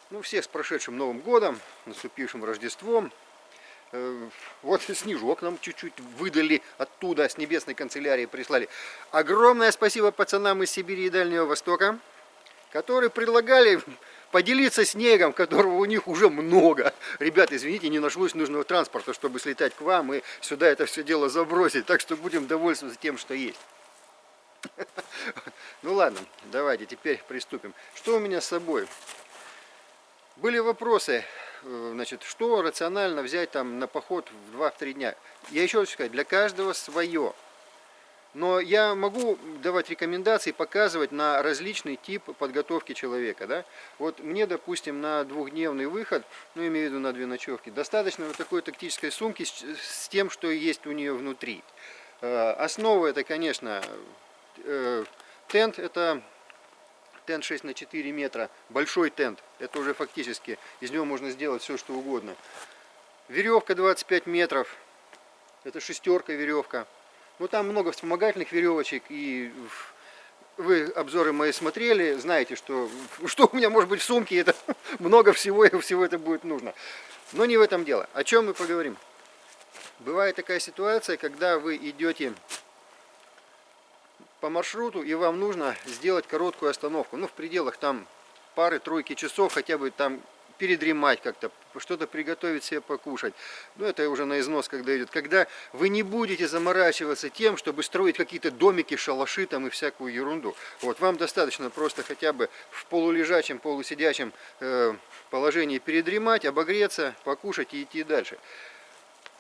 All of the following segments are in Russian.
Ну, всех с прошедшим Новым годом, наступившим Рождеством. Вот снежок нам чуть-чуть выдали оттуда, с небесной канцелярии прислали. Огромное спасибо пацанам из Сибири и Дальнего Востока, которые предлагали поделиться снегом, которого у них уже много. Ребята, извините, не нашлось нужного транспорта, чтобы слетать к вам и сюда это все дело забросить. Так что будем довольствоваться тем, что есть. Ну ладно, давайте теперь приступим. Что у меня с собой? Были вопросы, значит, что рационально взять там на поход в 2-3 дня. Я еще раз сказать, для каждого свое. Но я могу давать рекомендации, показывать на различный тип подготовки человека. Да? Вот мне, допустим, на 2-дневный выход, ну, имею в виду на 2 ночевки, достаточно вот такой тактической сумки с тем, что есть у нее внутри. Основа это, конечно, тент, это тент 6 на 4 метра, большой тент, это уже фактически, из него можно сделать все, что угодно. Веревка 25 метров, это 6-ерка веревка. Ну там много вспомогательных веревочек, и вы обзоры мои смотрели, знаете, что у меня может быть в сумке, это много всего, и всего это будет нужно. Но не в этом дело. О чем мы поговорим? Бывает такая ситуация, когда вы идете по маршруту, и вам нужно сделать короткую остановку, ну в пределах там пары-тройки часов, хотя бы там передремать как-то, что-то приготовить себе покушать. Ну это уже на износ когда идет. Когда вы не будете заморачиваться тем, чтобы строить какие-то домики, шалаши там и всякую ерунду. Вот вам достаточно просто хотя бы в полулежачем, полусидячем положении передремать, обогреться, покушать и идти дальше.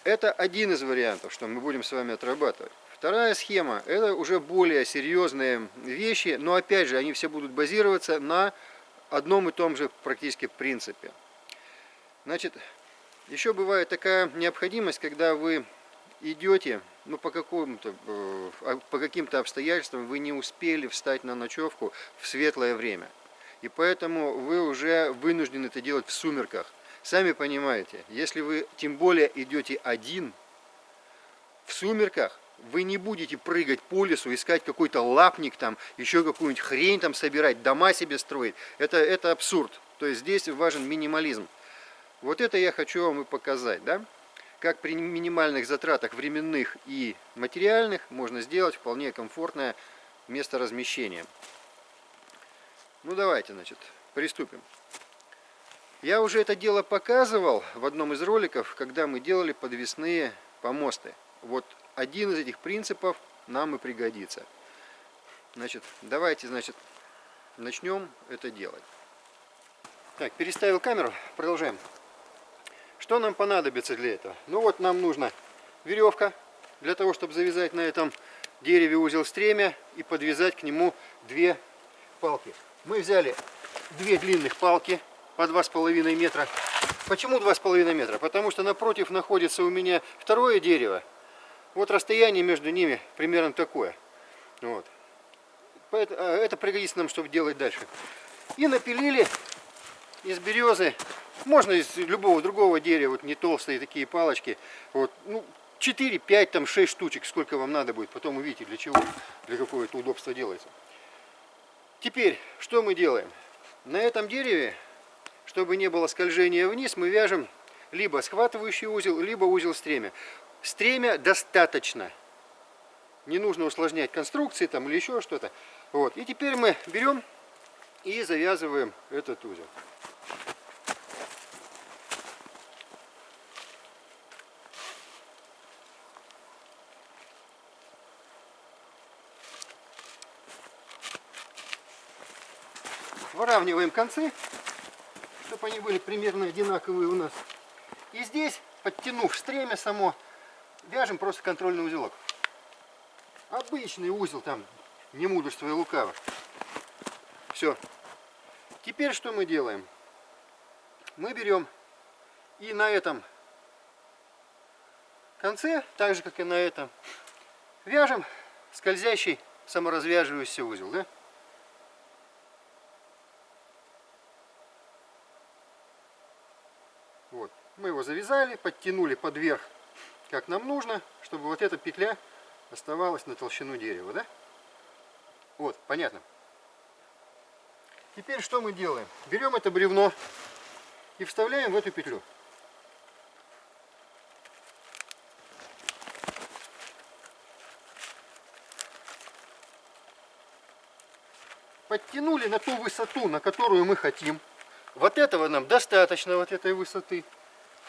Это один из вариантов, что мы будем с вами отрабатывать. Вторая схема, это уже более серьезные вещи, но опять же они все будут базироваться на одном и том же практически принципе. Значит, еще бывает такая необходимость, когда вы идете, ну по каким-то обстоятельствам вы не успели встать на ночевку в светлое время. И поэтому вы уже вынуждены это делать в сумерках. Сами понимаете, если вы тем более идете один, в сумерках, вы не будете прыгать по лесу, искать какой-то лапник там, еще какую-нибудь хрень там собирать, дома себе строить. Это абсурд. То есть здесь важен минимализм. Вот это я хочу вам и показать, да? Как при минимальных затратах временных и материальных можно сделать вполне комфортное место размещения. Ну давайте, значит, приступим. Я уже это дело показывал в одном из роликов, когда мы делали подвесные помосты. Вот один из этих принципов нам и пригодится. Значит, давайте, значит, начнем это делать. Так, переставил камеру, продолжаем. Что нам понадобится для этого? Ну вот нам нужна веревка, для того, чтобы завязать на этом дереве узел стремя и подвязать к нему 2 палки. Мы взяли 2 длинных палки по 2,5 метра. Почему 2,5 метра? Потому что напротив находится у меня второе дерево. Вот расстояние между ними примерно такое. Вот. Это пригодится нам, чтобы делать дальше. И напилили из березы, можно из любого другого дерева, вот не толстые такие палочки. Вот, ну, 4, 5, там 6 штучек, сколько вам надо будет, потом увидите для чего, для какого это удобства делается. Теперь, что мы делаем? На этом дереве, чтобы не было скольжения вниз, мы вяжем либо схватывающий узел, либо узел стремя. Стремя достаточно. Не нужно усложнять конструкции там или еще что-то. Вот. И теперь мы берем и завязываем этот узел. Выравниваем концы, чтобы они были примерно одинаковые у нас. И здесь, подтянув стремя само, вяжем просто контрольный узелок. Обычный узел, там, не мудрство и лукаво. Все. Теперь что мы делаем? Мы берем и на этом конце, так же как и на этом, вяжем скользящий саморазвяживающийся узел. Да? Вот. Мы его завязали, подтянули под верх, как нам нужно, чтобы вот эта петля оставалась на толщину дерева. Да? Вот, понятно. Теперь что мы делаем? Берем это бревно, и вставляем в эту петлю. Подтянули на ту высоту, на которую мы хотим. Вот этого нам достаточно, вот этой высоты.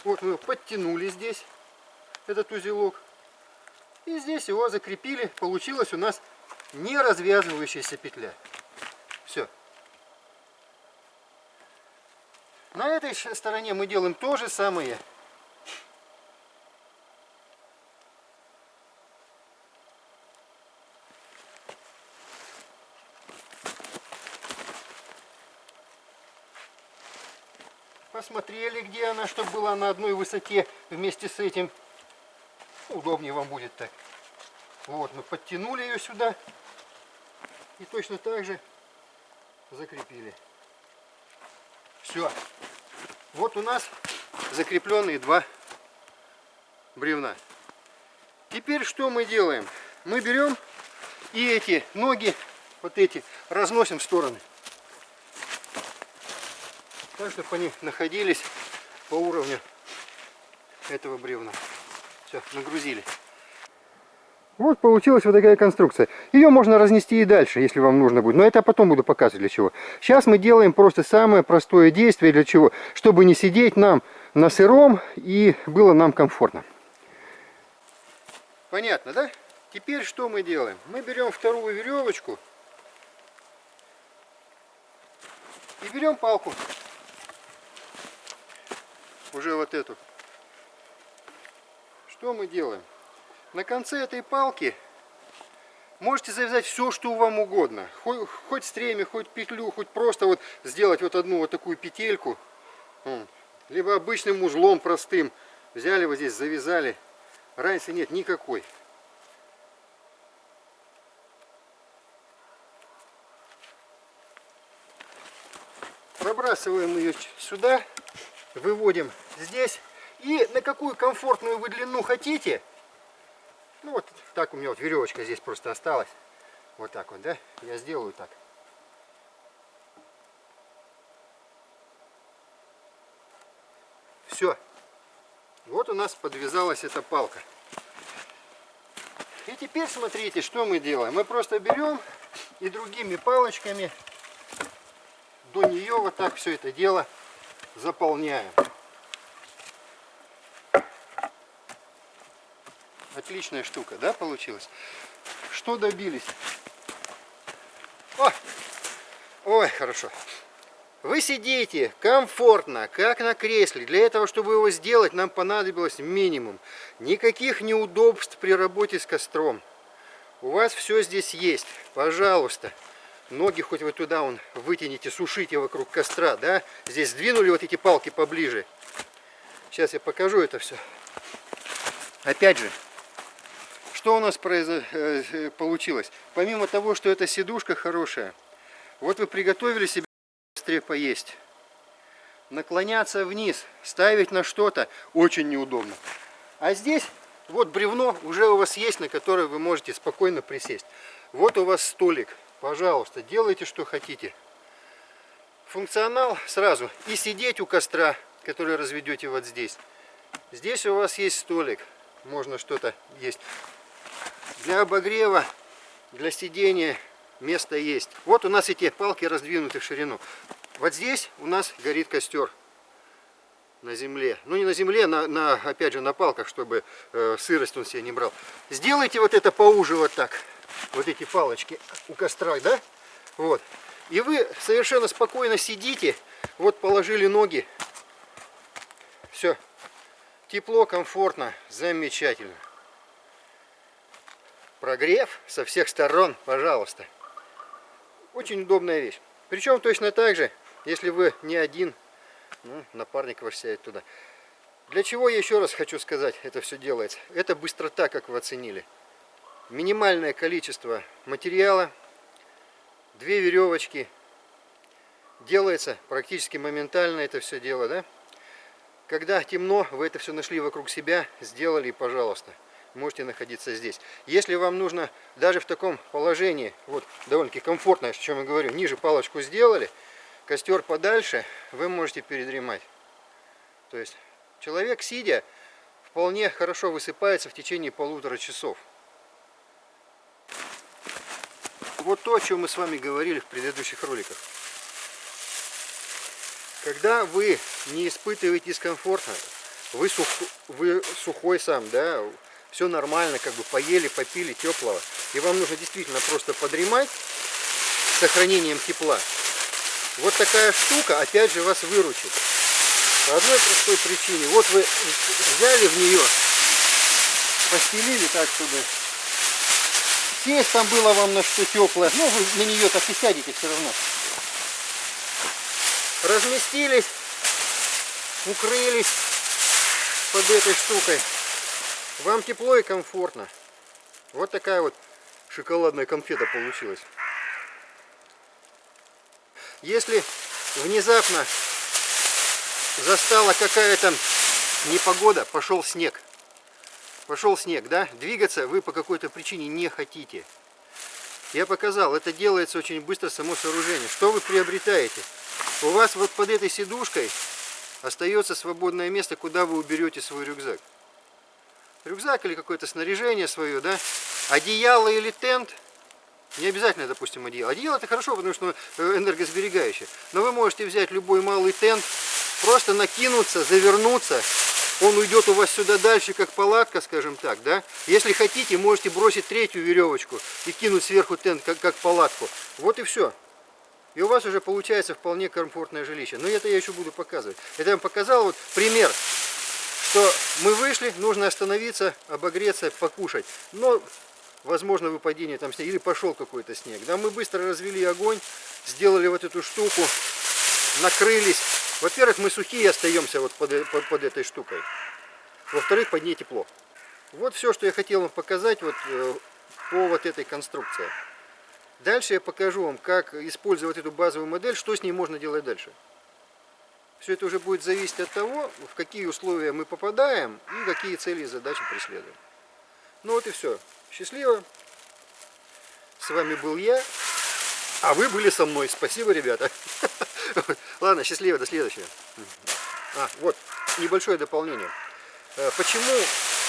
Вот мы его подтянули здесь, этот узелок. И здесь его закрепили. Получилась у нас не развязывающаяся петля. Все. На этой стороне мы делаем то же самое. Посмотрели, где она, чтобы была на одной высоте вместе с этим. Удобнее вам будет так. Вот, мы подтянули ее сюда. И точно так же закрепили. Все. Вот у нас закрепленные два бревна. Теперь что мы делаем? Мы берем и эти ноги, вот эти, разносим в стороны. Так, чтобы они находились по уровню этого бревна. Все, нагрузили. Вот получилась вот такая конструкция. Ее можно разнести и дальше, если вам нужно будет. Но это я потом буду показывать для чего. Сейчас мы делаем просто самое простое действие для чего. Чтобы не сидеть нам на сыром и было нам комфортно. Понятно, да? Теперь что мы делаем? Мы берем вторую веревочку и берем палку. Уже вот эту. Что мы делаем? На конце этой палки можете завязать все, что вам угодно. Хоть стремя, хоть петлю, хоть просто вот сделать вот одну вот такую петельку. Либо обычным узлом простым. Взяли вот здесь, завязали. Разницы нет никакой. Пробрасываем ее сюда. Выводим здесь. И на какую комфортную вы длину хотите. Ну вот так у меня вот веревочка здесь просто осталась. Вот так вот, да? Я сделаю так. Все. Вот у нас подвязалась эта палка. И теперь смотрите, что мы делаем. Мы просто берем и другими палочками до нее вот так все это дело заполняем. Отличная штука, да, получилась? Что добились? О! Ой, хорошо. Вы сидите комфортно, как на кресле. Для этого, чтобы его сделать, нам понадобилось минимум. Никаких неудобств при работе с костром. У вас все здесь есть. Пожалуйста. Ноги хоть вы туда вытяните, сушите вокруг костра, да? Здесь сдвинули вот эти палки поближе. Сейчас я покажу это все. Опять же, что у нас получилось? Помимо того, что эта сидушка хорошая, вот вы приготовили себе в костре поесть. Наклоняться вниз, ставить на что-то очень неудобно. А здесь вот бревно уже у вас есть, на которое вы можете спокойно присесть. Вот у вас столик. Пожалуйста, делайте, что хотите. Функционал сразу. И сидеть у костра, который разведете вот здесь. Здесь у вас есть столик. Можно что-то есть. Для обогрева, для сидения место есть. Вот у нас эти палки раздвинуты в ширину. Вот здесь у нас горит костер. На земле. Ну не на земле, опять же на палках, чтобы сырость он себе не брал. Сделайте вот это поуже вот так. Вот эти палочки у костра, да? Вот. И вы совершенно спокойно сидите. Вот положили ноги. Все. Тепло, комфортно, замечательно. Прогрев со всех сторон, пожалуйста. Очень удобная вещь. Причем точно так же, если вы не один, ну, напарник ваш сядет туда. Для чего я еще раз хочу сказать, это все делается? Это быстрота, как вы оценили. Минимальное количество материала, 2 веревочки. Делается практически моментально это все дело, да? Когда темно, вы это все нашли вокруг себя, сделали, и пожалуйста, можете находиться здесь. Если вам нужно даже в таком положении, вот довольно-таки комфортно, о чем я говорю, ниже палочку сделали, костер подальше, вы можете передремать. То есть человек, сидя, вполне хорошо высыпается в течение 1,5 часов. Вот то, о чем мы с вами говорили в предыдущих роликах. Когда вы не испытываете дискомфорта, вы сухой сам, да, все нормально, как бы поели, попили теплого, и вам нужно действительно просто подремать с сохранением тепла. Вот такая штука опять же вас выручит. По одной простой причине. Вот вы взяли в нее, постелили так, чтобы сесть там было вам на что теплое. Ну, вы на нее так и сядете все равно. Разместились, укрылись под этой штукой. Вам тепло и комфортно. Вот такая вот шоколадная конфета получилась. Если внезапно застала какая-то непогода, пошел снег. Пошел снег, да? Двигаться вы по какой-то причине не хотите. Я показал, это делается очень быстро, само сооружение. Что вы приобретаете? У вас вот под этой сидушкой остается свободное место, куда вы уберете свой рюкзак. Рюкзак или какое-то снаряжение свое, да? Одеяло или тент. Не обязательно, допустим, одеяло. Одеяло это хорошо, потому что энергосберегающее. Но вы можете взять любой малый тент, просто накинуться, завернуться. Он уйдет у вас сюда дальше, как палатка, скажем так, да? Если хотите, можете бросить третью веревочку и кинуть сверху тент, как палатку. Вот и все. И у вас уже получается вполне комфортное жилище. Но это я еще буду показывать. Это я вам показал вот пример, что мы вышли, нужно остановиться, обогреться, покушать. Но возможно выпадение там снега, или пошел какой-то снег. Да, мы быстро развели огонь, сделали вот эту штуку, накрылись. Во-первых, мы сухие остаемся вот под этой штукой. Во-вторых, под ней тепло. Вот все, что я хотел вам показать вот, по вот этой конструкции. Дальше я покажу вам, как использовать эту базовую модель, что с ней можно делать дальше. Все это уже будет зависеть от того, в какие условия мы попадаем и какие цели и задачи преследуем. Ну вот и все. Счастливо. С вами был я, а вы были со мной. Спасибо, ребята. Ладно, счастливо, до следующего. Вот, небольшое дополнение. Почему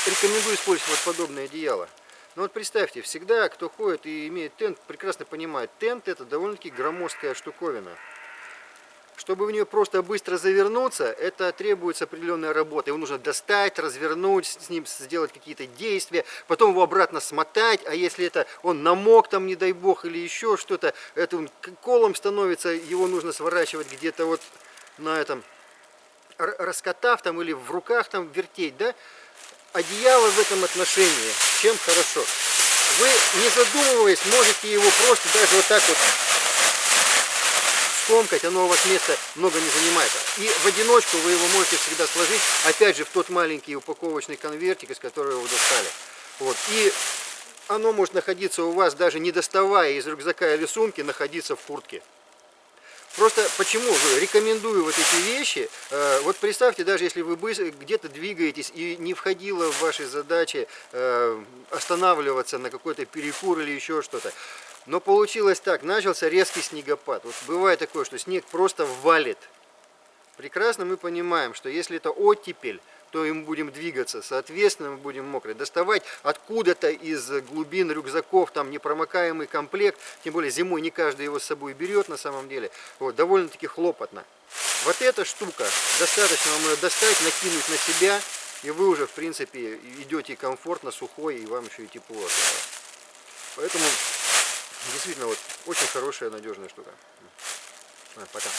рекомендую использовать вот подобное одеяло? Ну вот представьте, всегда, кто ходит и имеет тент, прекрасно понимает, тент это довольно-таки громоздкая штуковина. Чтобы в нее просто быстро завернуться, это требуется определенная работа. Его нужно достать, развернуть, с ним сделать какие-то действия, потом его обратно смотать, а если это он намок там, не дай бог, или еще что-то, это он колом становится, его нужно сворачивать где-то вот на этом, раскатав там или в руках там вертеть, да? Одеяло в этом отношении чем хорошо? Вы, не задумываясь, можете его просто даже вот так вот скомкать, оно у вас места много не занимает. И в одиночку вы его можете всегда сложить, опять же, в тот маленький упаковочный конвертик, из которого вы достали. Вот. И оно может находиться у вас, даже не доставая из рюкзака или сумки, находиться в куртке. Просто почему рекомендую вот эти вещи. Вот представьте, даже если вы где-то двигаетесь и не входило в ваши задачи останавливаться на какой-то перекур или еще что-то. Но получилось так, начался резкий снегопад. Вот бывает такое, что снег просто валит. Прекрасно мы понимаем, что если это оттепель, то мы будем двигаться, соответственно мы будем мокрые. Доставать откуда-то из глубин рюкзаков там непромокаемый комплект, тем более зимой не каждый его с собой берет на самом деле, вот, довольно-таки хлопотно. Вот эта штука, достаточно вам ее достать, накинуть на себя, и вы уже в принципе идете комфортно, сухой, и вам еще и тепло от этого. Поэтому действительно вот очень хорошая, надежная штука. Пока.